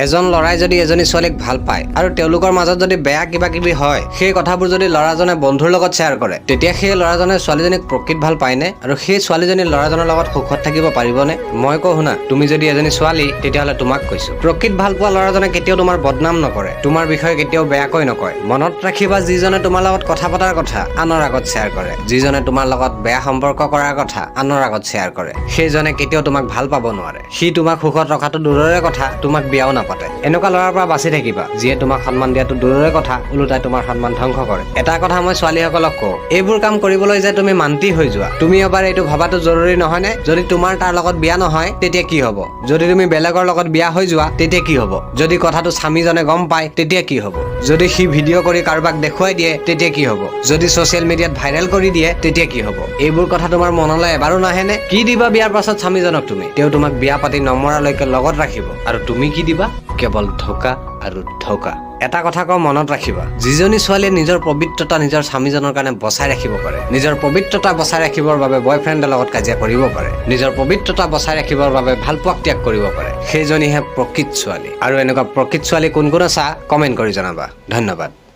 এজন ল'ৰাই যদি এজনী ছোৱালীক ভাল পায় আৰু তেওঁলোকৰ মাজত যদি বেয়া কিবা কিবি হয়, সেই কথাবোৰ যদি ল'ৰাজনে বন্ধুৰ লগত শ্বেয়াৰ কৰে, তেতিয়া সেই ল'ৰাজনে ছোৱালীজনীক প্ৰকৃত ভাল পায়নে আৰু সেই ছোৱালীজনী ল'ৰাজনৰ লগত সুখত থাকিব পাৰিবনে? মই কওঁ শুনা, তুমি যদি এজনী ছোৱালী তেতিয়াহ'লে তোমাক কৈছো, প্ৰকৃত ভাল পোৱা ল'ৰাজনে কেতিয়াও তোমাৰ বদনাম নকৰে, তোমাৰ বিষয়ে কেতিয়াও বেয়াকৈ নকয়। মনত ৰাখিবা, যিজনে তোমাৰ লগত কথা পতাৰ কথা আনৰ আগত শ্বেয়াৰ কৰে, যিজনে তোমাৰ লগত বেয়া সম্পৰ্ক কৰাৰ কথা আনৰ আগত শ্বেয়াৰ কৰে, সেইজনে কেতিয়াও তোমাক ভাল পাব নোৱাৰে। সি তোমাক সুখত ৰখাটো দূৰৰে কথা, তোমাক বিয়াও নাপাতে। এনেকুৱা ল'ৰাৰ পৰা বাচি থাকিবা, যিয়ে তোমাক সন্মান দিয়াটো দূৰৰে কথা, ওলোটাই তোমাৰ সন্মান ধ্বংস কৰে। এটা কথা মই ছোৱালীসকলক কওঁ, এইবোৰ কাম কৰিবলৈ যে তুমি মান্তি হৈ যোৱা, তুমি এবাৰ এইটো ভাবাটো জৰুৰী নহয়নে? যদি তোমাৰ তাৰ লগত বিয়া নহয় তেতিয়া কি হ'ব? যদি তুমি বেলেগৰ লগত বিয়া হৈ যোৱা তেতিয়া কি হ'ব? যদি কথাটো স্বামীজনে গম পায় তেতিয়া কি হ'ব? যদি সি ভিডিঅ' কৰি কাৰোবাক দেখুৱাই দিয়ে তেতিয়া কি হ'ব? যদি ছ'চিয়েল মিডিয়াত ভাইৰেল কৰি দিয়ে তেতিয়া কি হ'ব? এইবোৰ কথা তোমাৰ মনলৈ এবাৰো নাহেনে? কি দিবা বিয়াৰ পাছত স্বামীজনক তুমি? তেওঁ তোমাক বিয়া পাতি নমৰালৈকে লগত ৰাখিব, আৰু তুমি কি দিবা? কেৱল ধোকা আৰু ধোকা। এটা কথা কওঁ, মনত ৰাখিবা, যিজনী ছোৱালীয়ে নিজৰ পবিত্ৰতা নিজৰ স্বামীজনৰ কাৰণে বচাই ৰাখিব পাৰে, নিজৰ পবিত্ৰতা বচাই ৰাখিবৰ বাবে বয়ফ্ৰেণ্ডৰ লগত কাজিয়া কৰিব পাৰে, নিজৰ পবিত্ৰতা বচাই ৰাখিবৰ বাবে ভালপোৱাক ত্যাগ কৰিব পাৰে, সেইজনীহে প্ৰকৃত ছোৱালী। আৰু এনেকুৱা প্ৰকৃত ছোৱালী কোন কোন আছা কমেণ্ট কৰি জনাবা। ধন্যবাদ।